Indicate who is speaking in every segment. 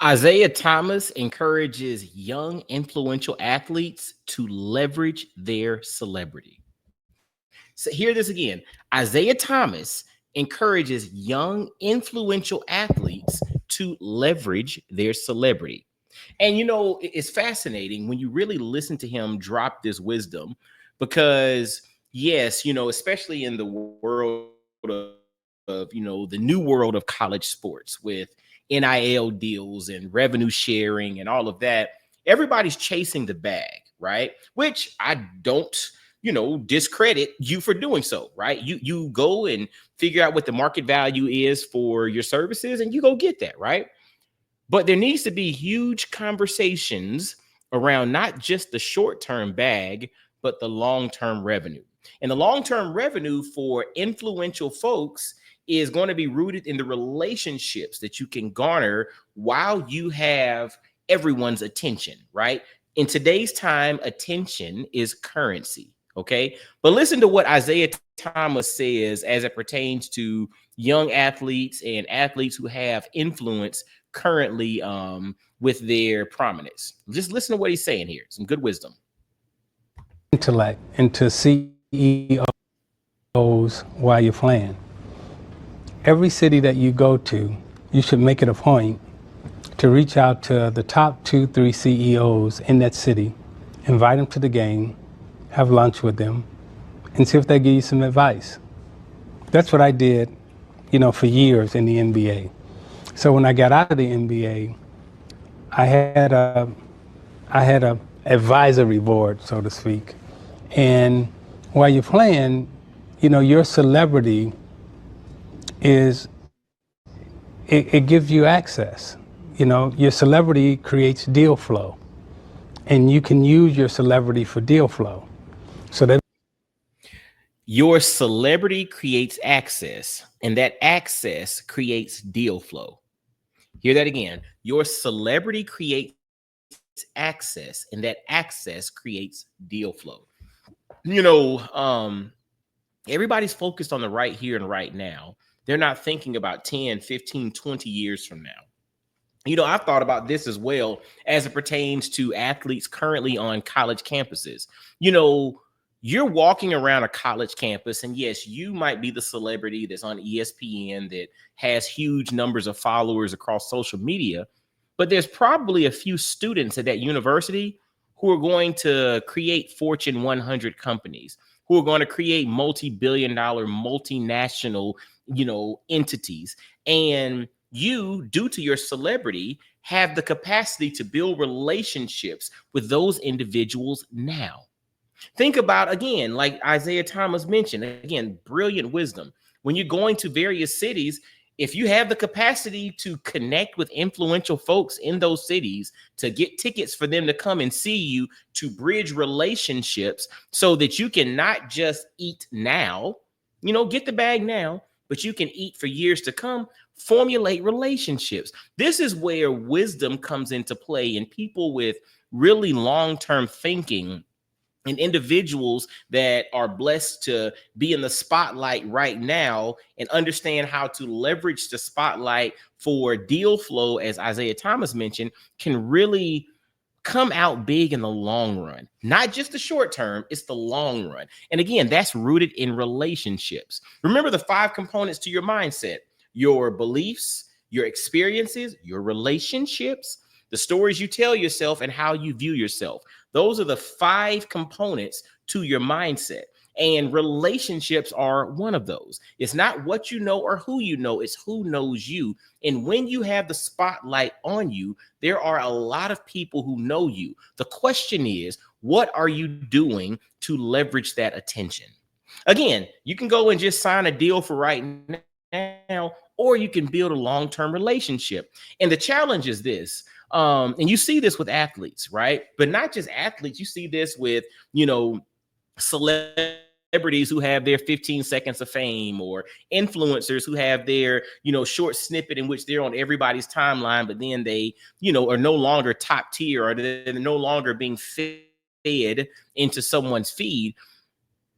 Speaker 1: Isaiah Thomas encourages young, influential athletes to leverage their celebrity. So, hear this again. Isaiah Thomas encourages young, influential athletes to leverage their celebrity. And it's fascinating when you really listen to him drop this wisdom because, yes, especially in the world of the new world of college sports with NIL deals and revenue sharing and all of that, everybody's chasing the bag, right? Which I don't discredit you for doing so, right? You go and figure out what the market value is for your services and you go get that, right? But there needs to be huge conversations around not just the short-term bag, but the long-term revenue. And the long-term revenue for influential folks is going to be rooted in the relationships that you can garner while you have everyone's attention, right? In today's time, attention is currency. Okay. But listen to what Isaiah Thomas says as it pertains to young athletes and athletes who have influence currently with their prominence. Just listen to what he's saying here. Some good wisdom.
Speaker 2: Intellect into CEOs while you're playing. Every city that you go to, you should make it a point to reach out to the top 2-3 CEOs in that city, invite them to the game, have lunch with them, and see if they give you some advice. That's what I did, for years in the NBA. So when I got out of the NBA, I had a advisory board, so to speak. And while you're playing, your celebrity it gives you access. Your celebrity creates deal flow, and you can use your celebrity for deal flow. So that
Speaker 1: your celebrity creates access, and that access creates deal flow. Hear that again. Your celebrity creates access, and that access creates deal flow. Everybody's focused on the right here and right now. They're not thinking about 10, 15, 20 years from now. I've thought about this as well as it pertains to athletes currently on college campuses. You're walking around a college campus, and yes, you might be the celebrity that's on ESPN that has huge numbers of followers across social media, but there's probably a few students at that university who are going to create Fortune 100 companies, who are going to create multi-billion-dollar, multinational, entities. And you, due to your celebrity, have the capacity to build relationships with those individuals now. Think about, again, like Isaiah Thomas mentioned, again, brilliant wisdom. When you're going to various cities, if you have the capacity to connect with influential folks in those cities, to get tickets for them to come and see you, to bridge relationships so that you can not just eat now, get the bag now, but you can eat for years to come, formulate relationships. This is where wisdom comes into play, and people with really long-term thinking and individuals that are blessed to be in the spotlight right now and understand how to leverage the spotlight for deal flow, as Isaiah Thomas mentioned, can really come out big in the long run. Not just the short term, it's the long run. And again, that's rooted in relationships. Remember the 5 components to your mindset: your beliefs, your experiences, your relationships, the stories you tell yourself, and how you view yourself. Those are the 5 components to your mindset. And relationships are one of those. It's not what you know or who you know, it's who knows you. And when you have the spotlight on you, there are a lot of people who know you. The question is, what are you doing to leverage that attention? Again, you can go and just sign a deal for right now, or you can build a long-term relationship. And the challenge is this. And you see this with athletes, right? But not just athletes. You see this with, celebrities who have their 15 seconds of fame, or influencers who have their, short snippet in which they're on everybody's timeline, but then they, are no longer top tier, or they're no longer being fed into someone's feed.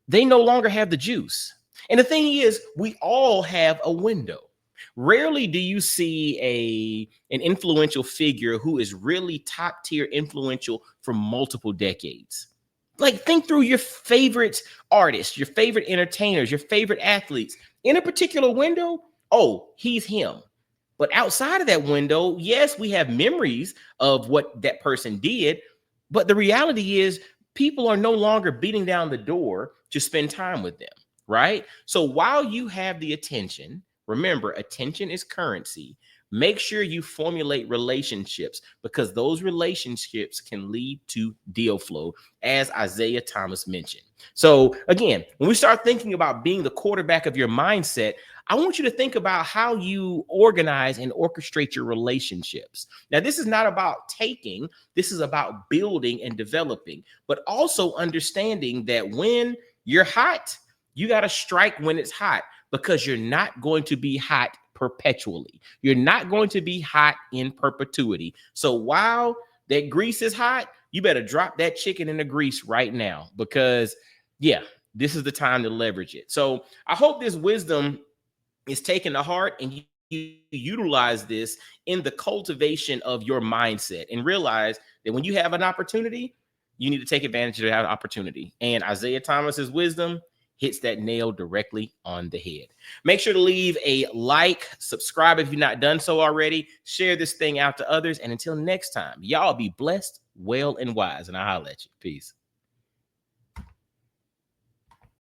Speaker 1: They no longer have the juice. And the thing is, we all have a window. Rarely do you see an influential figure who is really top tier influential for multiple decades. Like, think through your favorite artists, your favorite entertainers, your favorite athletes. In a particular window, oh, he's him. But outside of that window, yes, we have memories of what that person did. But the reality is, people are no longer beating down the door to spend time with them, right? So while you have the attention, remember, attention is currency. Make sure you formulate relationships, because those relationships can lead to deal flow, as Isiah Thomas mentioned. So again, when we start thinking about being the quarterback of your mindset, I want you to think about how you organize and orchestrate your relationships. Now, this is not about taking, this is about building and developing, but also understanding that when you're hot, you got to strike when it's hot, because you're not going to be hot perpetually. You're not going to be hot in perpetuity. So while that grease is hot, you better drop that chicken in the grease right now, because yeah, this is the time to leverage it. So I hope this wisdom is taken to heart, and you utilize this in the cultivation of your mindset, and realize that when you have an opportunity, you need to take advantage of that opportunity. And Isiah Thomas's wisdom hits that nail directly on the head. Make sure to leave a like, subscribe if you've not done so already, share this thing out to others. And until next time, y'all be blessed, well, and wise. And I'll holler at you. Peace.